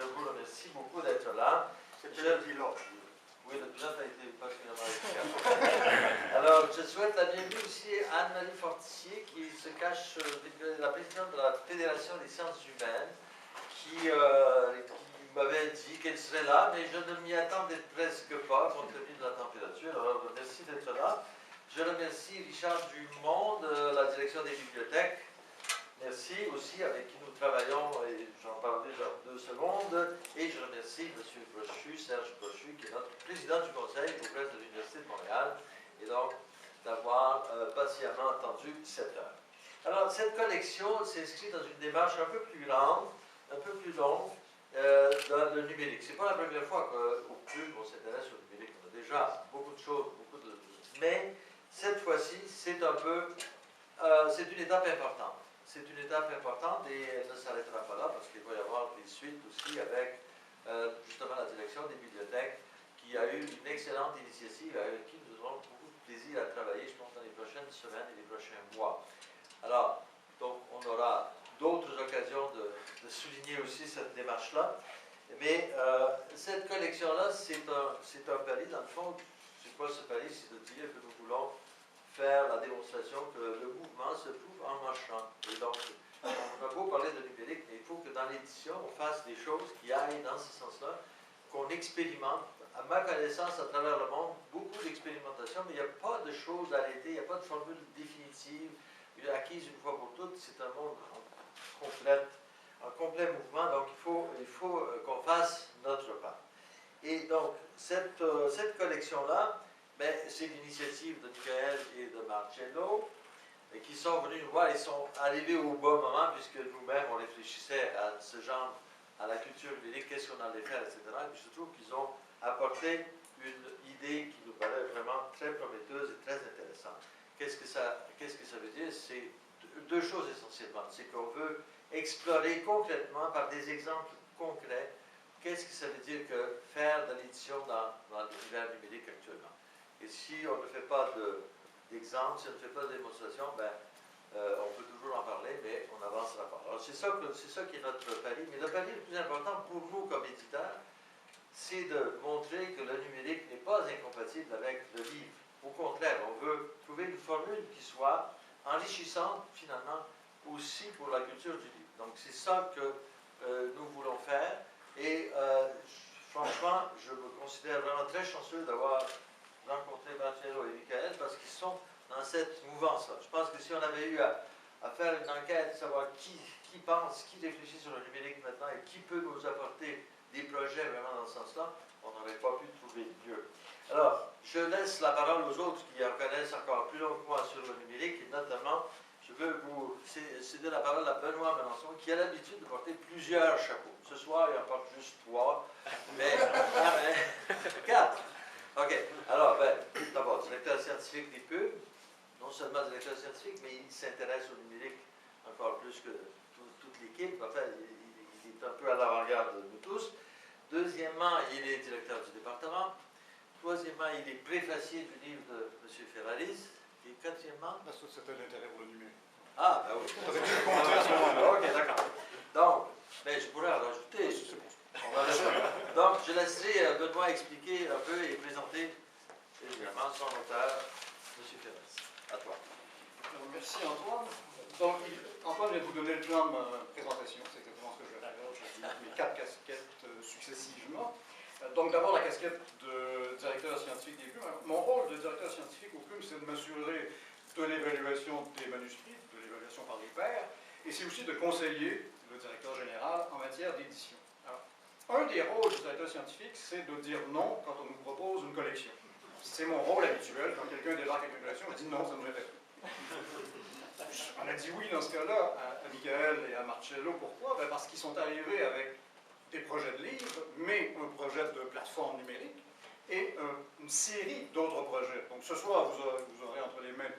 je vous remercie beaucoup d'être là. C'était le pilote. Oui, le pilote a été particulièrement efficace. Alors, je souhaite la bienvenue aussi à Anne-Marie Fortier, qui se cache, la présidente de la Fédération des sciences humaines, qui m'avait dit qu'elle serait là, mais je ne m'y attendais presque pas, compte tenu de la température. Alors, merci d'être là. Je remercie Richard Dumont de la direction des bibliothèques. Merci aussi, avec qui nous travaillons, et j'en parlerai dans 2 secondes. Et je remercie M. Brochu, Serge Brochu, qui est notre président du conseil auprès de l'Université de Montréal, et donc d'avoir patiemment attendu 7 heures. Alors, cette collection s'inscrit dans une démarche un peu plus grande, un peu plus longue, dans le numérique. Ce n'est pas la première fois qu'au CUM, on s'intéresse au numérique. On a déjà beaucoup de choses, mais cette fois-ci, c'est un peu, c'est une étape importante. C'est une étape importante et elle ne s'arrêtera pas là parce qu'il va y avoir des suites aussi avec justement la direction des bibliothèques qui a eu une excellente initiative avec qui nous aurons beaucoup de plaisir à travailler, je pense, dans les prochaines semaines et les prochains mois. Alors, donc, on aura d'autres occasions de souligner aussi cette démarche-là. Mais cette collection-là, c'est un pari, dans le fond. C'est quoi ce pari? C'est de dire que nous voulons faire la démonstration que le mouvement se trouve en marchant. Et donc, on a beau parler de numérique, mais il faut que dans l'édition, on fasse des choses qui aillent dans ce sens-là, qu'on expérimente. À ma connaissance, à travers le monde, beaucoup d'expérimentation, mais il n'y a pas de choses arrêtées, il n'y a pas de formule définitive, acquise une fois pour toutes. C'est un monde en complet mouvement, donc il faut qu'on fasse notre part. Et donc, cette collection-là, ben, c'est l'initiative de Michael et de Marcello, qui sont venus nous voir. Ils sont arrivés au bon moment, puisque nous-mêmes, on réfléchissait à ce genre, à la culture numérique, qu'est-ce qu'on allait faire, etc. Et puis je trouve qu'ils ont apporté une idée qui nous paraît vraiment très prometteuse et très intéressante. Qu'est-ce que ça veut dire? C'est 2 choses essentiellement. C'est qu'on veut explorer concrètement, par des exemples concrets, qu'est-ce que ça veut dire que faire de l'édition dans l'univers numérique actuellement. Et si on ne fait pas d'exemple, si on ne fait pas de démonstration, ben, on peut toujours en parler, mais on n'avancera pas. Alors c'est ça qui est notre pari. Mais le pari le plus important pour nous comme éditeurs, c'est de montrer que le numérique n'est pas incompatible avec le livre. Au contraire, on veut trouver une formule qui soit enrichissante, finalement, aussi pour la culture du livre. Donc c'est ça que nous voulons faire. Et franchement, je me considère vraiment très chanceux d'avoir rencontré Marcello et Michael parce qu'ils sont dans cette mouvance-là. Je pense que si on avait eu à faire une enquête, savoir qui pense, qui réfléchit sur le numérique maintenant et qui peut nous apporter des projets vraiment dans ce sens-là, on n'aurait pas pu trouver mieux. Alors, je laisse la parole aux autres qui en connaissent encore plus long que moi sur le numérique, et notamment, je veux vous céder la parole à Benoît Melançon, qui a l'habitude de porter plusieurs chapeaux. Ce soir, il en porte juste 3, mais 4. OK. Alors, d'abord, directeur scientifique des pubs, non seulement directeur scientifique, mais il s'intéresse au numérique encore plus que toute l'équipe. Enfin, il est un peu à l'avant-garde de nous tous. Deuxièmement, il est directeur du département. Troisièmement, il est préfacier du livre de M. Ferraris. Et quatrièmement... Parce que c'était l'intérêt pour le numérique. Ah, ben oui. Ça aurait pu le compter à ce moment-là. OK, d'accord. Donc, je pourrais en rajouter. Donc, je laisserai Benoît expliquer un peu et présenter évidemment son auteur, M. Ferraris. À toi. Merci Antoine. Donc, Antoine vient de vous donner le plan de ma présentation. C'est exactement ce que je vais faire. Je vais dire mes 4 casquettes successivement. Donc, d'abord, la casquette de directeur scientifique des PUM. Mon rôle de directeur scientifique au PUM, c'est de m'assurer de l'évaluation des manuscrits, de l'évaluation par les pairs, et c'est aussi de conseiller le directeur général en matière d'édition. Un des rôles du directeur scientifique, c'est de dire non quand on nous propose une collection. C'est mon rôle habituel. Quand quelqu'un débarque avec une collection, je dis non, ça ne m'intéresse pas. On a dit oui dans ce cas-là à Michael et à Marcello. Pourquoi? Ben parce qu'ils sont arrivés avec des projets de livres, mais un projet de plateforme numérique et une série d'autres projets. Donc ce soir, vous aurez entre les mains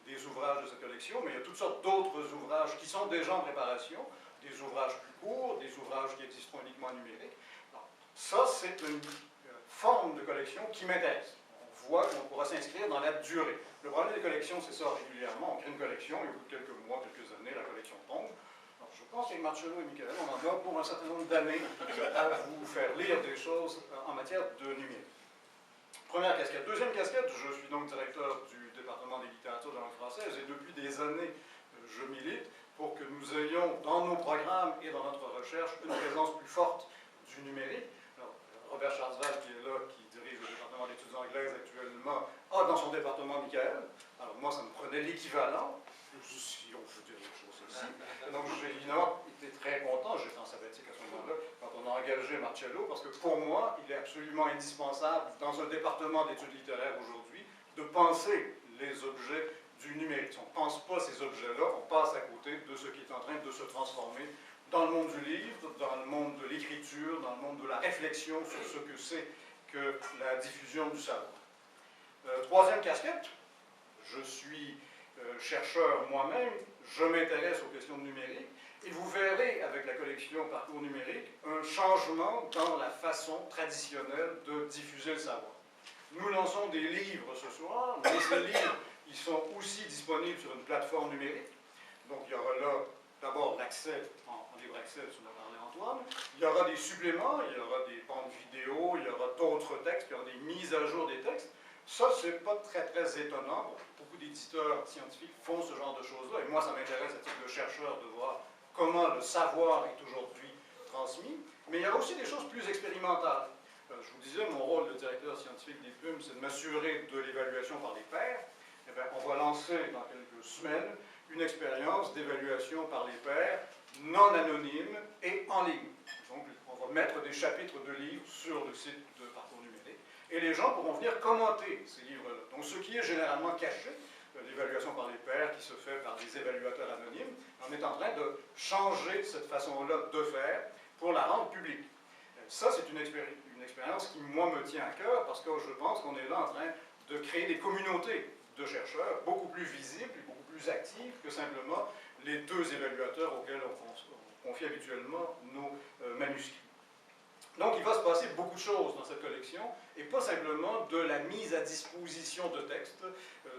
des ouvrages de cette collection, mais il y a toutes sortes d'autres ouvrages qui sont déjà en préparation, des ouvrages plus courts, des ouvrages qui existeront uniquement en numérique. Alors, ça, c'est une forme de collection qui m'intéresse. On voit qu'on pourra s'inscrire dans la durée. Le problème des collections, c'est ça régulièrement. On crée une collection et au bout de quelques mois, quelques années, la collection tombe. Alors, je pense qu'avec Marcello et Michael, on en a pour un certain nombre d'années à vous faire lire des choses en matière de numérique. Première casquette. Deuxième casquette, je suis donc directeur du département des littératures de langue française et depuis des années, je milite pour que nous ayons dans nos programmes et dans notre recherche une présence plus forte du numérique. Alors, Robert Schwarzwald, qui est là, qui dirige le département d'études anglaises actuellement, a dans son département Michael. Alors moi, ça me prenait l'équivalent, si on peut dire une chose aussi. Donc j'ai évidemment été très content, j'étais en sabbatique à ce moment-là, quand on a engagé Marcello, parce que pour moi, il est absolument indispensable, dans un département d'études littéraires aujourd'hui, de penser les objets du numérique. Si on ne pense pas ces objets-là, on passe à côté de ce qui est en train de se transformer dans le monde du livre, dans le monde de l'écriture, dans le monde de la réflexion sur ce que c'est que la diffusion du savoir. Troisième casquette, je suis chercheur moi-même, je m'intéresse aux questions de numérique, et vous verrez avec la collection Parcours numérique un changement dans la façon traditionnelle de diffuser le savoir. Nous lançons des livres ce soir, mais ces livres, ils sont aussi disponibles sur une plateforme numérique. Donc il y aura là d'abord l'accès en libre accès, on a parlé Antoine. Il y aura des suppléments, il y aura des bandes vidéo, il y aura d'autres textes, il y aura des mises à jour des textes. Ça, c'est pas très étonnant. Bon, beaucoup d'éditeurs scientifiques font ce genre de choses-là, et moi, ça m'intéresse à titre de chercheur de voir comment le savoir est aujourd'hui transmis. Mais il y a aussi des choses plus expérimentales. Je vous disais, mon rôle de directeur scientifique des PUM, c'est de m'assurer de l'évaluation par les pairs. Eh bien, on va lancer dans quelques semaines une expérience d'évaluation par les pairs non anonyme et en ligne. Donc, on va mettre des chapitres de livres sur le site de Parcours numérique et les gens pourront venir commenter ces livres-là. Donc, ce qui est généralement caché, l'évaluation par les pairs qui se fait par des évaluateurs anonymes, on est en train de changer cette façon-là de faire pour la rendre publique. Ça, c'est une expérience qui, moi, me tient à cœur parce que je pense qu'on est là en train de créer des communautés de chercheurs beaucoup plus visibles et beaucoup plus actives que simplement les deux évaluateurs auxquels on confie habituellement nos manuscrits. Donc, il va se passer beaucoup de choses dans cette collection, et pas simplement de la mise à disposition de textes.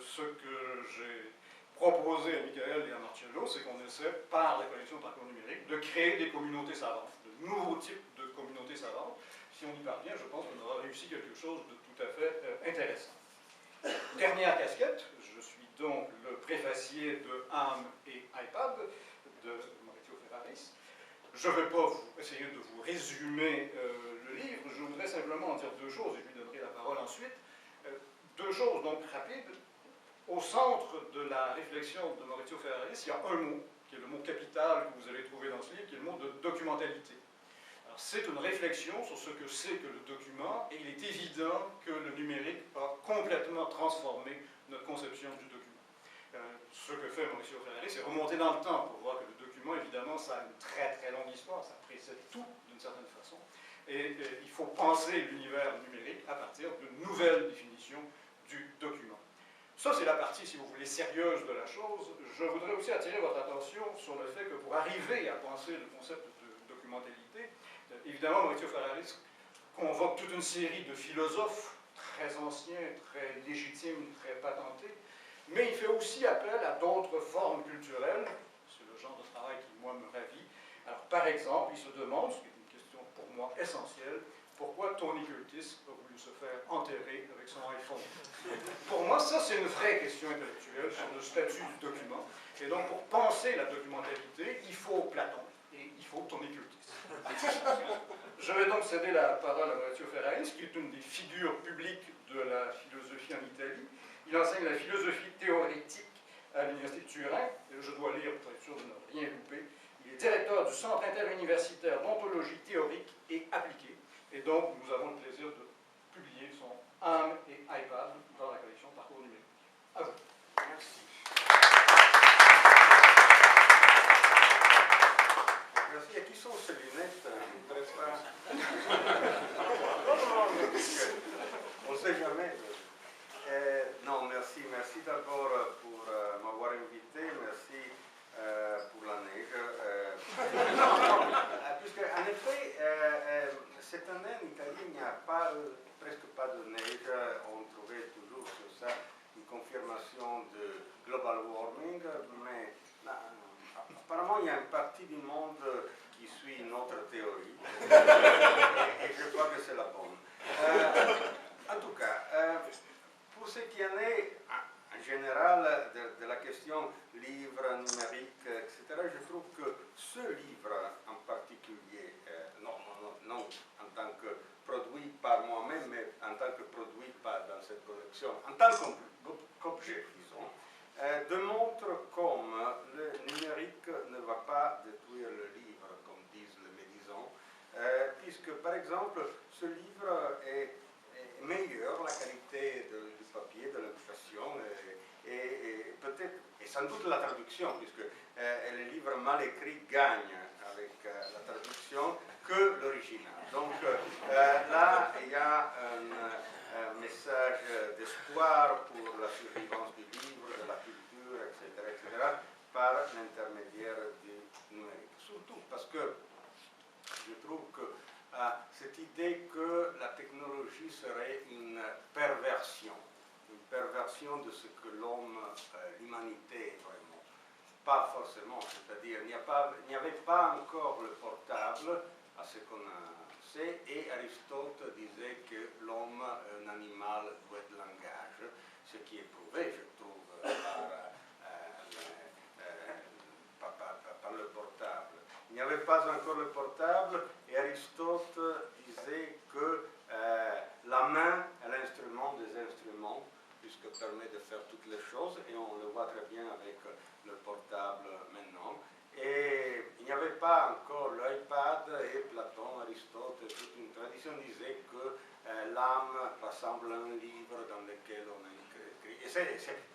Ce que j'ai proposé à Michael et à Marcello, c'est qu'on essaie, par la collection Parcours numérique, de créer des communautés savantes, de nouveaux types de communautés savantes. Si on y parvient, je pense qu'on aura réussi quelque chose de tout à fait intéressant. Dernière casquette, je suis donc le préfacier de âme et iPad de Maurizio Ferraris. Je ne vais pas essayer de vous résumer le livre, je voudrais simplement en dire deux choses, et je lui donnerai la parole ensuite. Deux choses donc rapides. Au centre de la réflexion de Maurizio Ferraris, il y a un mot, qui est le mot capital que vous allez trouver dans ce livre, qui est le mot de documentalité. Alors, c'est une réflexion sur ce que c'est que le document, et il est évident que le numérique a complètement transformé notre conception du document. Ce que fait Maurizio Ferraris, c'est remonter dans le temps pour voir que le document, évidemment, ça a une très longue histoire, ça précède tout d'une certaine façon, et il faut penser l'univers numérique à partir d'une nouvelle définition du document. Ça, c'est la partie, si vous voulez, sérieuse de la chose. Je voudrais aussi attirer votre attention sur le fait que pour arriver à penser le concept de documentalité, évidemment, Maurizio Ferraris convoque toute une série de philosophes très anciens, très légitimes, très patentés, mais il fait aussi appel à d'autres formes culturelles. C'est le genre de travail qui, moi, me ravit. Alors, par exemple, il se demande, ce qui est une question pour moi essentielle, pourquoi Tony Curtis a voulu se faire enterrer avec son iPhone. Pour moi, ça, c'est une vraie question intellectuelle sur le statut du document. Et donc, pour penser la documentalité, il faut Platon et il faut Tony Curtis. Je vais donc céder la parole à Maurizio Ferraris, qui est une des figures publiques de la philosophie en Italie. Il enseigne la philosophie théorétique à l'Université de Turin. Je dois lire pour être sûr de ne rien louper. Il est directeur du Centre interuniversitaire d'ontologie théorique et appliquée. Et donc, nous avons le plaisir de publier son âme et iPad dans la collection Parcours numérique. À vous. Merci. Merci. Et qui sont ces lunettes? Je ne sais pas. On ne sait jamais. Non, merci. Merci d'abord pour m'avoir invité. Merci pour la neige. Puisque, en effet, Et je crois que c'est la bonne. En tout cas, pour ce qui en est en général de la question livre, numérique, etc., je trouve que ce livre en particulier, non en tant que produit par moi-même, mais en tant que produit dans cette collection, en tant qu'objet, disons, démontre comme le numérique ne va pas détruire le livre, comme disent les médisants, puisque par exemple ce livre est meilleur, la qualité du papier, de l'impression, et peut-être, et sans doute la traduction, puisque les livres mal écrits gagnent avec la traduction que l'original. Donc là, il y a un message d'espoir pour la survivance du livre, de la culture, etc., par l'intermédiaire du numérique. Surtout parce que je trouve que cette idée que la technologie serait une perversion de ce que l'homme, l'humanité est vraiment. Pas forcément, c'est-à-dire il n'y avait pas encore le portable, à ce qu'on sait, et Aristote disait que l'homme est un animal doué de langage, ce qui est prouvé, je trouve, par le portable. Il n'y avait pas encore le portable et Aristote disait que la main est l'instrument des instruments, puisque permet de faire toutes les choses, et on le voit très bien avec le portable maintenant. Et il n'y avait pas encore l'iPad, et Platon, Aristote, toute une tradition disait que l'âme ressemble à un livre dans lequel on a écrit. Et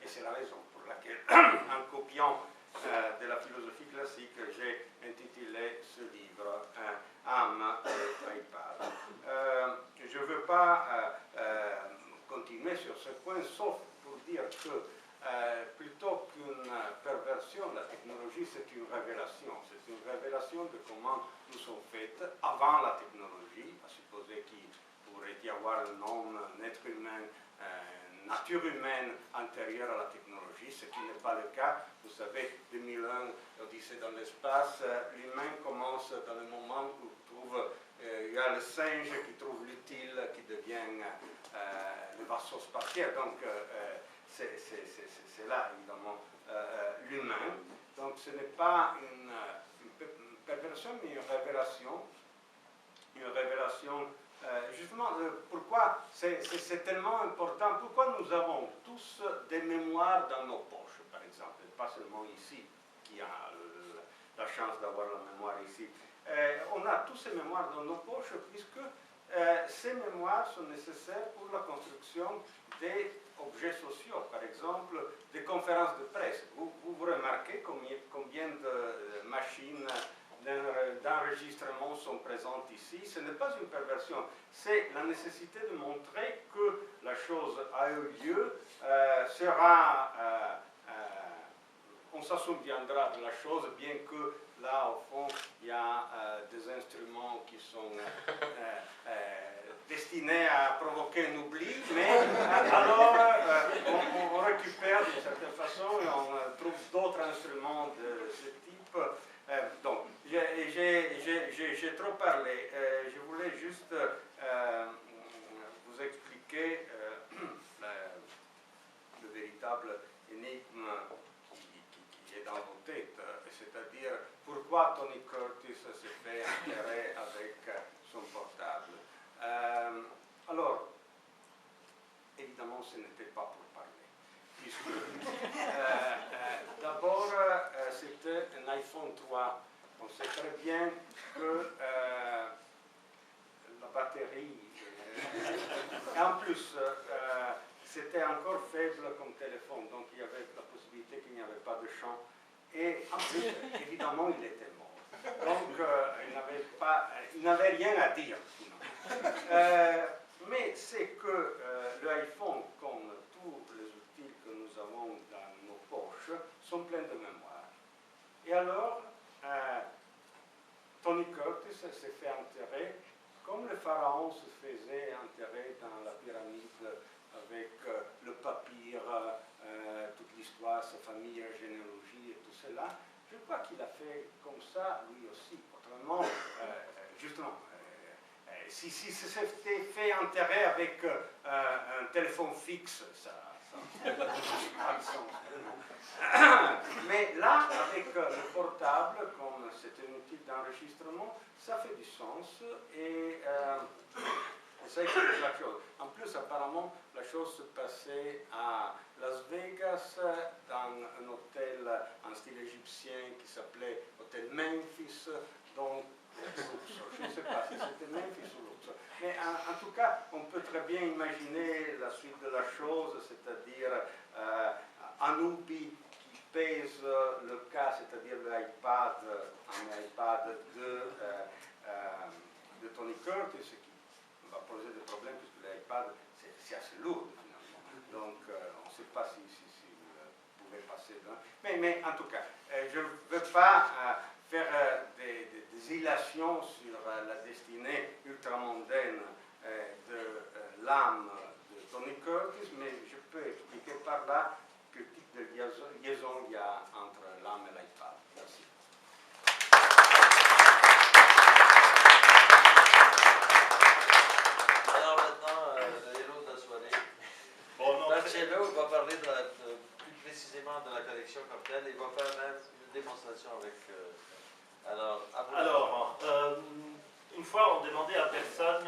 c'est la raison pour laquelle, en copiant de la philosophie classique, j'ai intitulé ce livre Âme et iPad. Je ne veux pas continuer sur ce point, sauf pour dire que plutôt qu'une perversion, la technologie c'est une révélation. C'est une révélation de comment nous sommes faits avant la technologie, à supposer qu'il pourrait y avoir un homme, un être humain, nature humaine antérieure à la technologie, ce qui n'est pas le cas. Vous savez, 2001, Odyssée dans l'espace, l'humain commence dans le moment où il y a le singe qui trouve l'utile, qui devient le vaisseau spatial. Donc, c'est là, évidemment, l'humain. Donc, ce n'est pas une perversion, mais une révélation. Une révélation. Justement, pourquoi c'est tellement important, pourquoi nous avons tous des mémoires dans nos poches, par exemple, pas seulement ici, qui a la chance d'avoir la mémoire ici. On a tous ces mémoires dans nos poches, puisque ces mémoires sont nécessaires pour la construction des objets sociaux, par exemple, des conférences de presse. Vous remarquez combien de machines d'enregistrement sont présentes ici. Ce n'est pas une perversion, c'est la nécessité de montrer que la chose a eu lieu, on s'en souviendra de la chose, bien que là, au fond, il y a des instruments qui sont destinés à provoquer un oubli, mais alors on récupère d'une certaine façon et on trouve d'autres instruments de ce type. Donc, j'ai trop parlé. Je voulais juste vous expliquer le véritable énigme qui est dans vos têtes, c'est-à-dire pourquoi Tony Curtis se fait enterrer avec son portable. Alors, évidemment, ce n'était pas pour parler, puisque d'abord, c'était un iPhone 3. On sait très bien que la batterie, et en plus, c'était encore faible comme téléphone, donc il y avait la possibilité qu'il n'y avait pas de champ. Et en plus, évidemment, il était mort. Donc, il n'avait rien à dire, sinon. Mais c'est que l'iPhone, comme tous les outils que nous avons dans nos poches, sont pleins de mémoire. Et alors, Tony Curtis s'est fait enterrer comme le pharaon se faisait enterrer dans la pyramide avec le papyre, toute l'histoire, sa famille, la généalogie et tout cela. Je crois qu'il a fait comme ça lui aussi. Autrement, justement, si c'était fait enterrer avec un téléphone fixe, ça n'a pas de sens. Mais là, avec le portable, comme c'est un outil d'enregistrement, ça fait du sens et ça explique la chose. En plus, apparemment, la chose se passait à Las Vegas, dans un hôtel en style égyptien qui s'appelait Hôtel Memphis, donc je ne sais pas si c'était Memphis ou Luxor. Mais en tout cas, on peut très bien imaginer la suite de la chose, c'est-à-dire Anubi qui pèse le cas, c'est-à-dire l'iPad, un iPad de Tony Curtis, qui va poser des problèmes puisque l'iPad c'est assez lourd finalement. Donc on ne sait pas si vous pouvez passer dedans. Mais en tout cas, je ne veux pas faire des illations sur la destinée ultramondaine de l'âme de Tony Curtis, mais je peux expliquer par là quel type de liaison il y a entre l'âme et l'iPad. Merci. Alors maintenant, le héros de la soirée. Marcello va parler plus précisément de la collection comme telle. Il va faire même une démonstration avec... Alors, une fois, on demandait à personne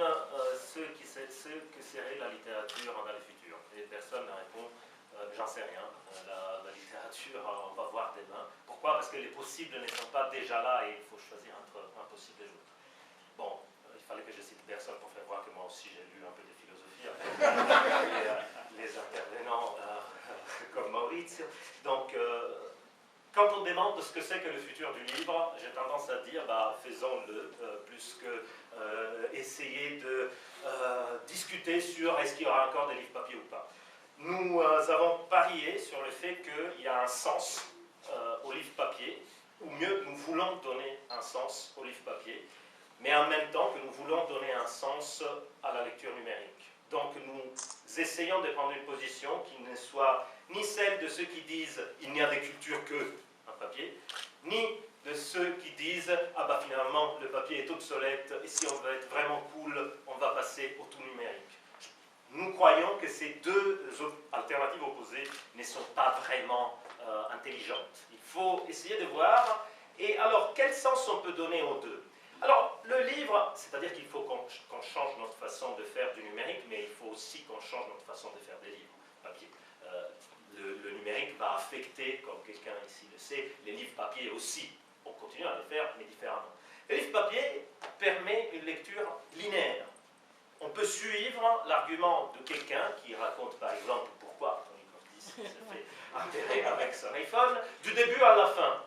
ce que serait la littérature dans le futur. Et personne ne répond, j'en sais rien. La littérature, on va voir demain. Pourquoi? Parce que les possibles ne sont pas déjà là et il faut choisir entre un possible et l'autre. Bon, il fallait que je cite personne pour faire voir que moi aussi j'ai lu un peu de philosophie avec les intervenants comme Maurizio. Donc, quand on demande ce que c'est que le futur du livre, j'ai tendance à dire, faisons-le, plus que essayer de discuter sur est-ce qu'il y aura encore des livres papier ou pas. Nous avons parié sur le fait qu'il y a un sens au livre papier, ou mieux, nous voulons donner un sens au livre papier, mais en même temps que nous voulons donner un sens à la lecture numérique. Donc nous essayons de prendre une position qui ne soit ni celle de ceux qui disent « il n'y a des cultures que un papier », ni de ceux qui disent « ah finalement le papier est obsolète et si on veut être vraiment cool, on va passer au tout numérique ». Nous croyons que ces deux alternatives opposées ne sont pas vraiment intelligentes. Il faut essayer de voir. Et alors, quel sens on peut donner aux deux? Alors, le livre, c'est-à-dire qu'il faut qu'on change notre façon de faire du numérique, mais il faut aussi qu'on change notre façon de faire des livres papier. Le numérique va affecter, comme quelqu'un ici le sait, les livres papier aussi. On continue à les faire, mais différemment. Le livre papier permet une lecture linéaire. On peut suivre l'argument de quelqu'un qui raconte, par exemple, pourquoi Tony Curtis s'est fait enterrer avec son iPhone, du début à la fin.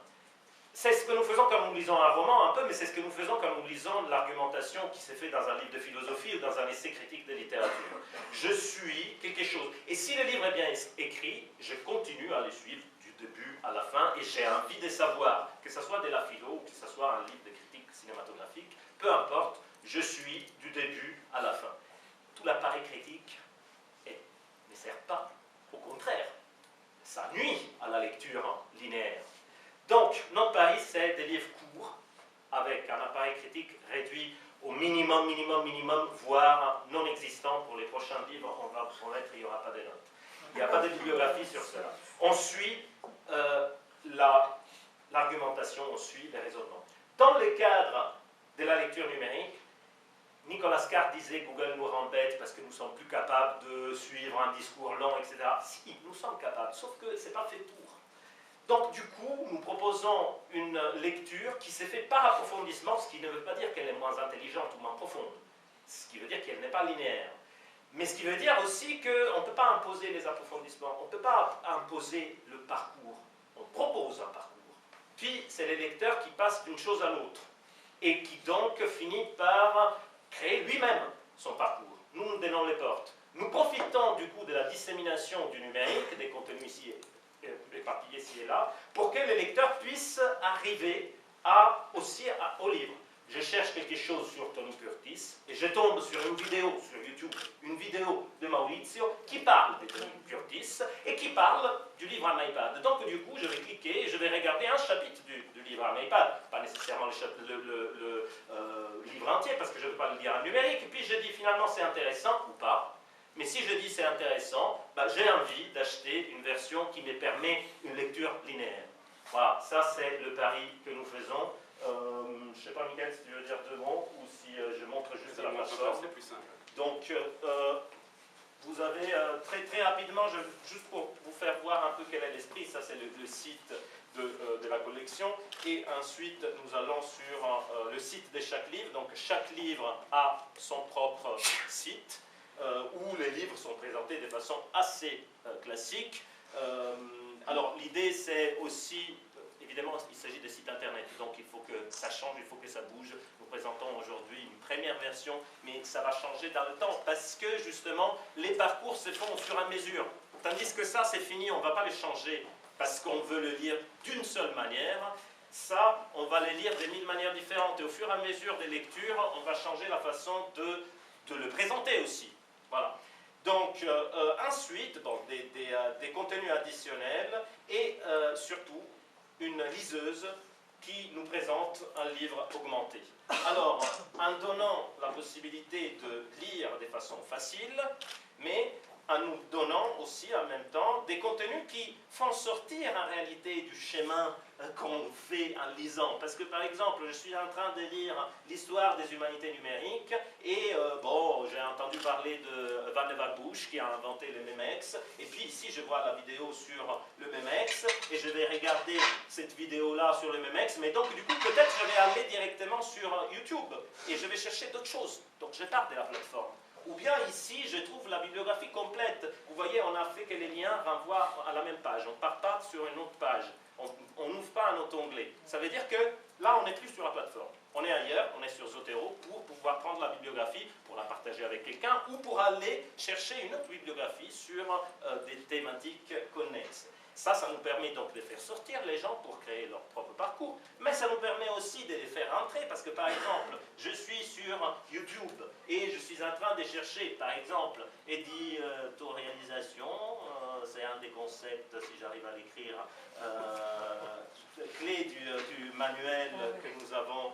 C'est ce que nous faisons quand nous lisons un roman, un peu, mais c'est ce que nous faisons quand nous lisons l'argumentation qui s'est faite dans un livre de philosophie ou dans un essai critique de littérature. Je suis quelque chose. Et si le livre est bien écrit, je continue à le suivre du début à la fin, et j'ai envie de savoir, que ce soit de la philo ou que ce soit un livre de critique cinématographique, peu importe, je suis du début à la fin. Tout l'appareil critique ne sert pas. Au contraire, ça nuit à la lecture linéaire. Donc, notre pari, c'est des livres courts, avec un appareil critique réduit au minimum, voire non existant. Pour les prochains livres, on va promettre qu'il n'y aura pas de notes. Il n'y a pas de bibliographie sur cela. On suit l'argumentation, on suit les raisonnements. Dans le cadre de la lecture numérique, Nicolas Carr disait « Google nous rend bêtes parce que nous ne sommes plus capables de suivre un discours long, etc. » Si, nous sommes capables, sauf que ce n'est pas fait pour. Donc, du coup, nous proposons une lecture qui s'est faite par approfondissement, ce qui ne veut pas dire qu'elle est moins intelligente ou moins profonde, ce qui veut dire qu'elle n'est pas linéaire. Mais ce qui veut dire aussi qu'on ne peut pas imposer les approfondissements, on ne peut pas imposer le parcours, on propose un parcours. Puis, c'est le lecteur qui passe d'une chose à l'autre, et qui donc finit par créer lui-même son parcours. Nous nous donnons les portes. Nous profitons du coup de la dissémination du numérique, des contenus ici éparpillés ici et là, pour que les lecteurs puissent arriver aussi au livre. Je cherche quelque chose sur Tony Curtis et je tombe sur une vidéo sur YouTube, une vidéo de Maurizio qui parle de Tony Curtis et qui parle du livre à iPad. Donc du coup, je vais cliquer et je vais regarder un chapitre du livre à iPad, pas nécessairement le livre livre entier parce que je ne veux pas le lire en numérique, et puis je dis finalement c'est intéressant ou pas. Mais si je dis c'est intéressant, bah, j'ai envie d'acheter une version qui me permet une lecture linéaire. Voilà, ça c'est le pari que nous faisons. Je ne sais pas, Mickaël, si tu veux dire deux mots ou si je montre juste la plateforme. C'est plus simple. Donc, vous avez très rapidement, juste pour vous faire voir un peu quel est l'esprit, ça c'est le site de la collection. Et ensuite, nous allons sur le site de chaque livre. Donc, chaque livre a son propre site où les livres sont présentés de façon assez classique. Alors, l'idée c'est aussi... Évidemment, il s'agit de sites internet, donc il faut que ça change, il faut que ça bouge. Nous présentons aujourd'hui une première version, mais ça va changer dans le temps, parce que justement, les parcours se font au fur et à mesure. Tandis que ça, c'est fini, on ne va pas les changer, parce qu'on veut le lire d'une seule manière. Ça, on va les lire de 1000 manières différentes, et au fur et à mesure des lectures, on va changer la façon de le présenter aussi. Voilà. Donc, ensuite, bon, des contenus additionnels, et surtout, une liseuse qui nous présente un livre augmenté. Alors, en donnant la possibilité de lire de façon facile, mais en nous donnant aussi en même temps des contenus qui font sortir en réalité du schéma qu'on fait en lisant. Parce que par exemple, je suis en train de lire l'histoire des humanités numériques et bon, j'ai entendu parler de Van de Wabush qui a inventé le Memex, et puis ici je vois la vidéo sur le Memex et je vais regarder cette vidéo-là sur le Memex, mais donc du coup peut-être je vais aller directement sur YouTube et je vais chercher d'autres choses. Donc je pars de la plateforme. Ou bien ici, je trouve la bibliographie complète. Vous voyez, on a fait que les liens renvoient à la même page. On ne part pas sur une autre page. On n'ouvre pas un autre onglet. Ça veut dire que là, on n'est plus sur la plateforme. On est ailleurs, on est sur Zotero pour pouvoir prendre la bibliographie, pour la partager avec quelqu'un, ou pour aller chercher une autre bibliographie sur des thématiques connexes. Ça nous permet donc de faire sortir les gens pour créer leur propre parcours, mais ça nous permet aussi de les faire rentrer, parce que par exemple, je suis sur YouTube et je suis en train de chercher, par exemple, éditorialisation, c'est un des concepts, si j'arrive à l'écrire, clé du manuel que nous avons,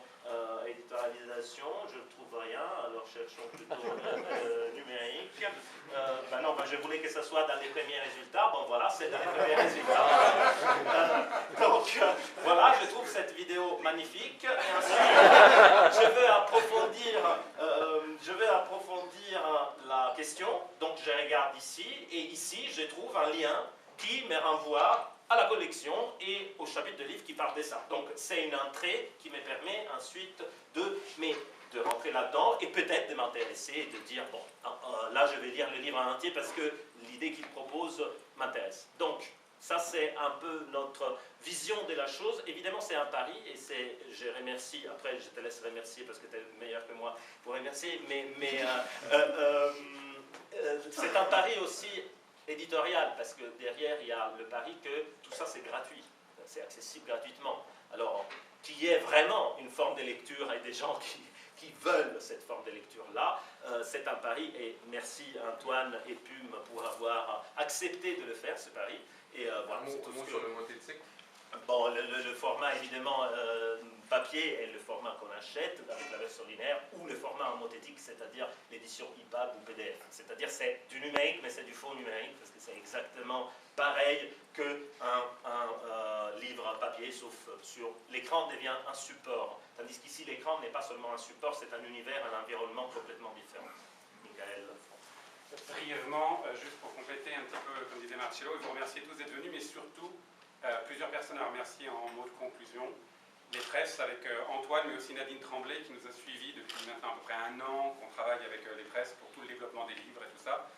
éditorialisation, je ne trouve rien, alors cherchons plutôt numérique. Ben non, ben je voulais que ça soit dans les premiers résultats, bon voilà, c'est dans les premiers résultats. Donc voilà, je trouve cette vidéo magnifique, et ensuite je veux approfondir la question, donc je regarde ici, et ici je trouve un lien qui me renvoie à la collection et au chapitre de livre qui parle de ça. Donc c'est une entrée qui me permet ensuite de rentrer là-dedans et peut-être de m'intéresser et de dire, bon, là je vais lire le livre en entier parce que l'idée qu'il propose m'intéresse. Donc ça c'est un peu notre vision de la chose. Évidemment c'est un pari et je remercie, après je te laisse remercier parce que tu es meilleur que moi pour remercier, mais c'est un pari aussi éditorial, parce que derrière il y a le pari que tout ça c'est gratuit, c'est accessible gratuitement. Alors qu'il y ait vraiment une forme de lecture et des gens qui veulent cette forme de lecture-là, c'est un pari, et merci Antoine et Pume pour avoir accepté de le faire, ce pari. Et voilà, c'est tout ce que... sur le monétique. Bon, le format évidemment papier est le format qu'on achète avec la version linéaire, ou le format en mothétique, c'est-à-dire l'édition EPUB ou PDF. C'est-à-dire c'est du numérique, mais c'est du faux numérique, parce que c'est exactement pareil qu'un livre papier, sauf sur l'écran devient un support. Tandis qu'ici, l'écran n'est pas seulement un support, c'est un univers, un environnement complètement différent. Mickaël. Brièvement, juste pour compléter un petit peu, comme disait Marcello, je vous remercie tous d'être venus, mais surtout, plusieurs personnes à remercier en mot de conclusion. Les presses avec Antoine, mais aussi Nadine Tremblay, qui nous a suivis depuis maintenant à peu près un an, qu'on travaille avec les presses pour tout le développement des livres et tout ça.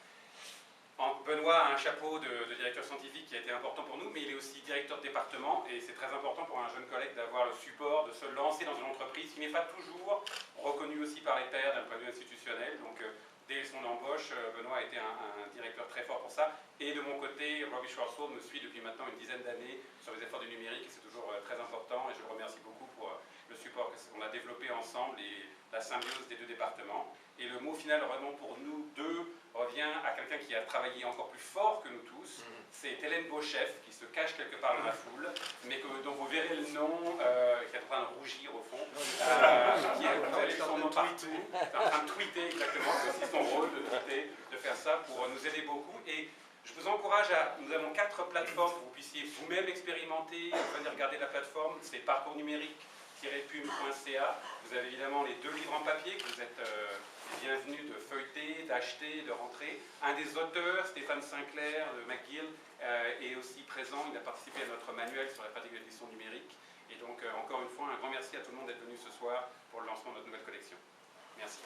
Benoît a un chapeau de directeur scientifique qui a été important pour nous, mais il est aussi directeur de département, et c'est très important pour un jeune collègue d'avoir le support, de se lancer dans une entreprise qui n'est pas toujours reconnue aussi par les pairs d'un point de vue institutionnel. Donc, dès son embauche, Benoît a été un directeur très fort pour ça. Et de mon côté, Robbie Schwarzwald me suit depuis maintenant une dizaine d'années sur les efforts du numérique, et c'est toujours très important, et je le remercie beaucoup pour le support qu'on a développé ensemble et la symbiose des deux départements. Et le mot final vraiment pour nous deux, revient à quelqu'un qui a travaillé encore plus fort que nous tous. C'est Hélène Beauchef, qui se cache quelque part dans la foule, mais dont vous verrez le nom, qui est en train de rougir au fond, vous avez son nom partout, est en train de tweeter exactement, c'est aussi son rôle de tweeter, de faire ça pour nous aider beaucoup. Et je vous encourage nous avons 4 plateformes pour que vous puissiez vous-même expérimenter, venir regarder la plateforme, c'est parcours numérique-pume.ca. Vous avez évidemment les 2 livres en papier que vous êtes bienvenus de feuilleter, d'acheter, de rentrer. Un des auteurs, Stéphane Sinclair de McGill, est aussi présent. Il a participé à notre manuel sur la pratique de l'édition numérique. Et donc, encore une fois, un grand merci à tout le monde d'être venu ce soir pour le lancement de notre nouvelle collection. Merci.